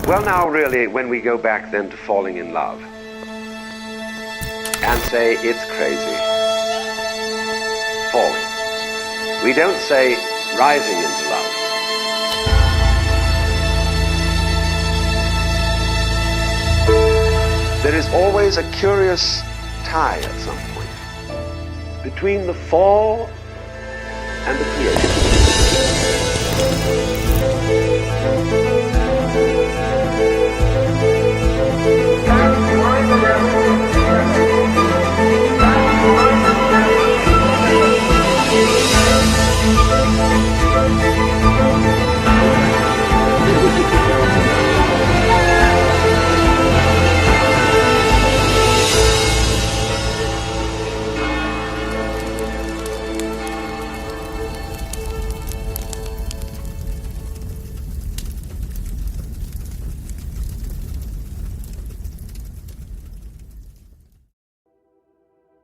Well, now, really, when we go back then to falling in love and say it's crazy, falling. We don't say rising into love. There is always a curious tie at some point between the fall and the creation.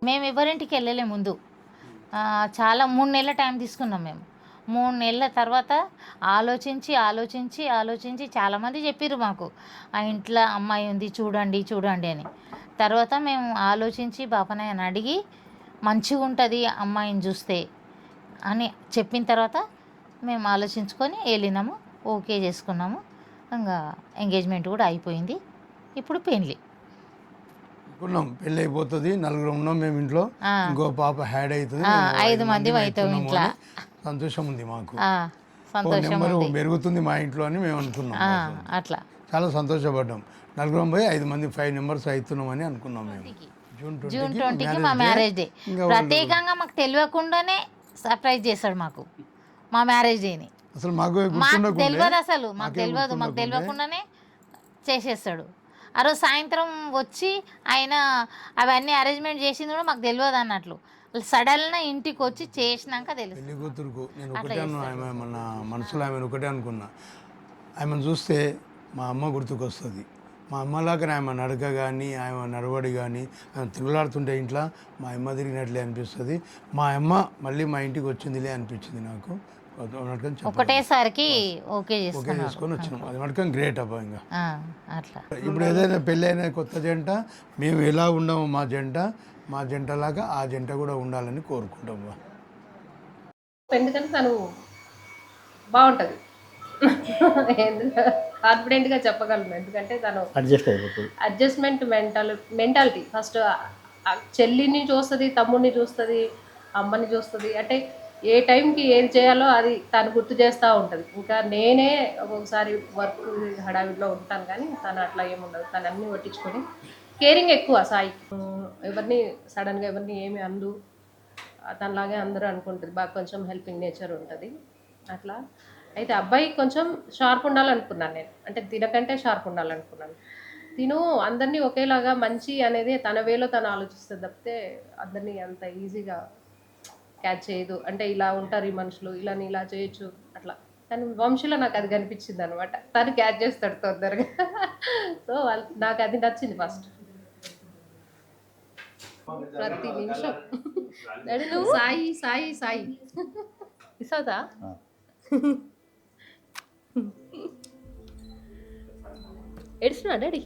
మేము ఎవరింటికి వెళ్ళలే ముందు చాలా 3 నెలల time తీసుకున్నాం మేము. 3 నెలల తర్వాత ఆలోచించి చాలామంది చెప్పారు మాకు, ఆ ఇంట్లో అమ్మాయి ఉంది చూడండి చూడండి అని. తర్వాత మేము ఆలోచించి బాపనయ్యని అడిగి మంచిగా ఉంటుంది అమ్మాయిని చూస్తే అని చెప్పిన తర్వాత మేము ఆలోచించుకొని వెళ్ళినాము, ఓకే చేసుకున్నాము. ఇంకా ఎంగేజ్మెంట్ కూడా అయిపోయింది. ఇప్పుడు పెళ్ళి అనుకున్నాం, పెళ్ళి అయిపోతుంది, 4 ఉన్నాం మేము ఇంట్లో, ఇంకో పాప హ్యాడ్ అవుతుంది, 5 మంది అవుతాం ఇంట్లో. సంతోషం ఉంది మాకు, సంతోషం పెరుగుతుంది మా ఇంట్లో అని మేము అనుకున్నాం. అట్లా చాలా సంతోషపడ్డాం. 4 పోయి 5 మంది 5 మెంబర్స్ అవుతున్నామని అనుకున్నాం మేము. జూన్ 20కి మా మ్యారేజ్ డే. ప్రత్యేకంగా మాకు తెలియకుండానే సర్ప్రైజ్ చేశాడు మాకు మా మ్యారేజ్ డేని. అసలు మాకు తెలియదు, అసలు మాకు తెలియకుండానే చేసేస్తాడు. ఆ రోజు సాయంత్రం వచ్చి ఆయన అవన్నీ అరేంజ్మెంట్ చేసింది కూడా మాకు తెలియదు అన్నట్లు. సడన్గా ఇంటికి వచ్చి చేసినాక తెలుసు. పెళ్లి కూతురుకు నేను ఒకటే ఆమె మన మనసులో ఆమెను ఒకటే అనుకున్నా, ఆమెను చూస్తే మా అమ్మ గుర్తుకొస్తుంది. మా అమ్మలాగా ఆమె నడక కానీ ఆమె నడవడి కానీ ఆమె తిరుగులాడుతుంటే ఇంట్లో మా అమ్మ తిరిగినట్లే అనిపిస్తుంది. మా అమ్మ మళ్ళీ మా ఇంటికి వచ్చిందిలే అనిపించింది నాకు. ఒకటేసారికి ఓకే చేసుకొని వచ్చినాం. అది మటుకం గ్రేట్ అబ్బా. ఇంకా అట్లా ఇప్పుడు ఏదైనా పెళ్ళి అయిన కొత్త జంట మేము ఎలా ఉన్నామో మా జంటలాగా ఆ జంట కూడా ఉండాలని కోరుకుంటాం. ఎందుకంటే తను బాగుంటుంది, కాన్ఫిడెంట్గా చెప్పగలను. ఎందుకంటే తను అడ్జస్ట్మెంట్ మెంటాలిటీ. ఫస్ట్ చెల్లిని చూస్తుంది, తమ్ముడిని చూస్తుంది, అమ్మని చూస్తుంది. అంటే ఏ టైంకి ఏది చేయాలో అది తను గుర్తు చేస్తూ ఉంటుంది. ఇంకా నేనే ఒక్కొక్కసారి వర్క్ హడావిడిలో ఉంటాను, కానీ తను అట్లా ఏముండదు. తను అన్నీ పట్టించుకొని కేరింగ్ ఎక్కువ సాయి. ఎవరిని సడన్గా ఎవరిని ఏమి అందు, తనలాగే అందరూ అనుకుంటుంది. బాగా కొంచెం హెల్పింగ్ నేచర్ ఉంటుంది అట్లా. అయితే అబ్బాయి కొంచెం షార్ప్ ఉండాలనుకున్నాను నేను, అంటే తినకంటే షార్ప్ ఉండాలనుకున్నాను. తిను అందరినీ ఒకేలాగా మంచి అనేది తన వేలో తను ఆలోచిస్తుంది తప్పితే అందరినీ అంత ఈజీగా క్యాచ్ చేయదు. అంటే ఇలా ఉంటారు ఈ మనుషులు, ఇలా చేయొచ్చు అట్లా. కానీ వంశీలో నాకు అది కనిపించింది అనమాట. తను క్యాచ్ చేస్తాడు తొందరగా. సో నాకు అది నచ్చింది ఫస్ట్. ప్రతి నిమిషం సాయి సాయి సాయి ఇసవుతా ఏడుస్తున్నా డాడీ.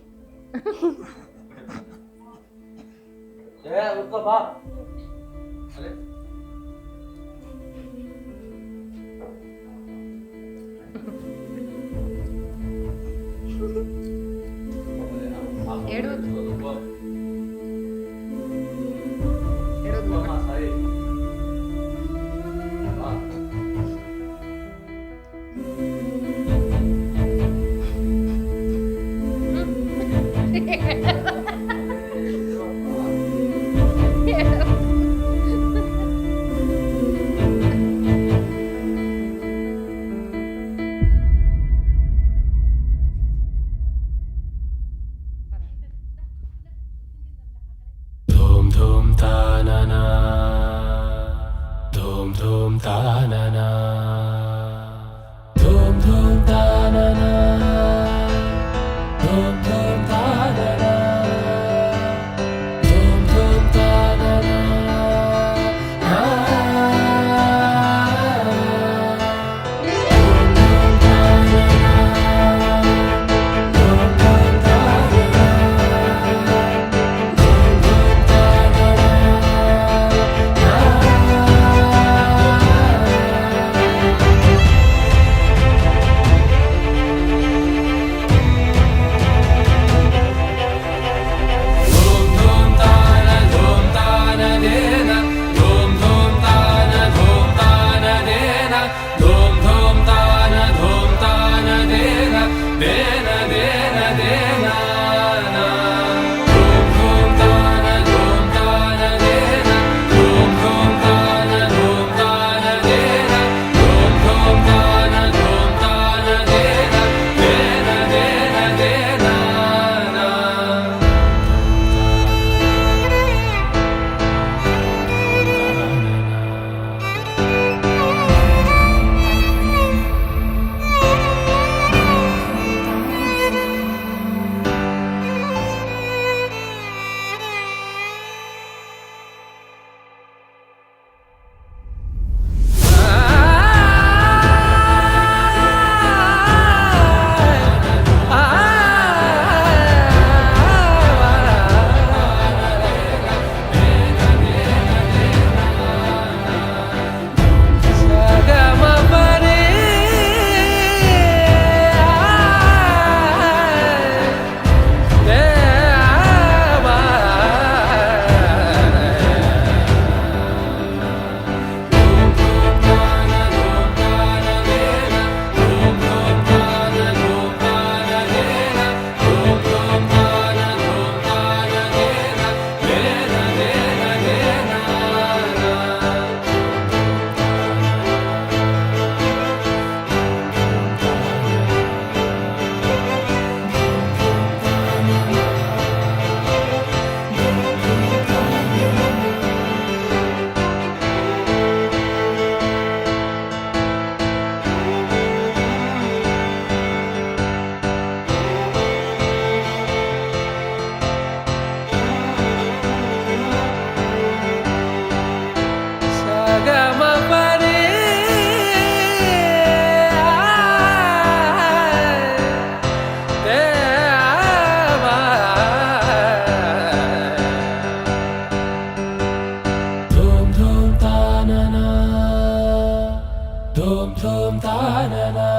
ధూమ్ ధూమ్ తాననా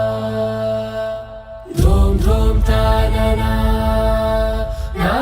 ధూమ్ ధూమ్ తాననా నా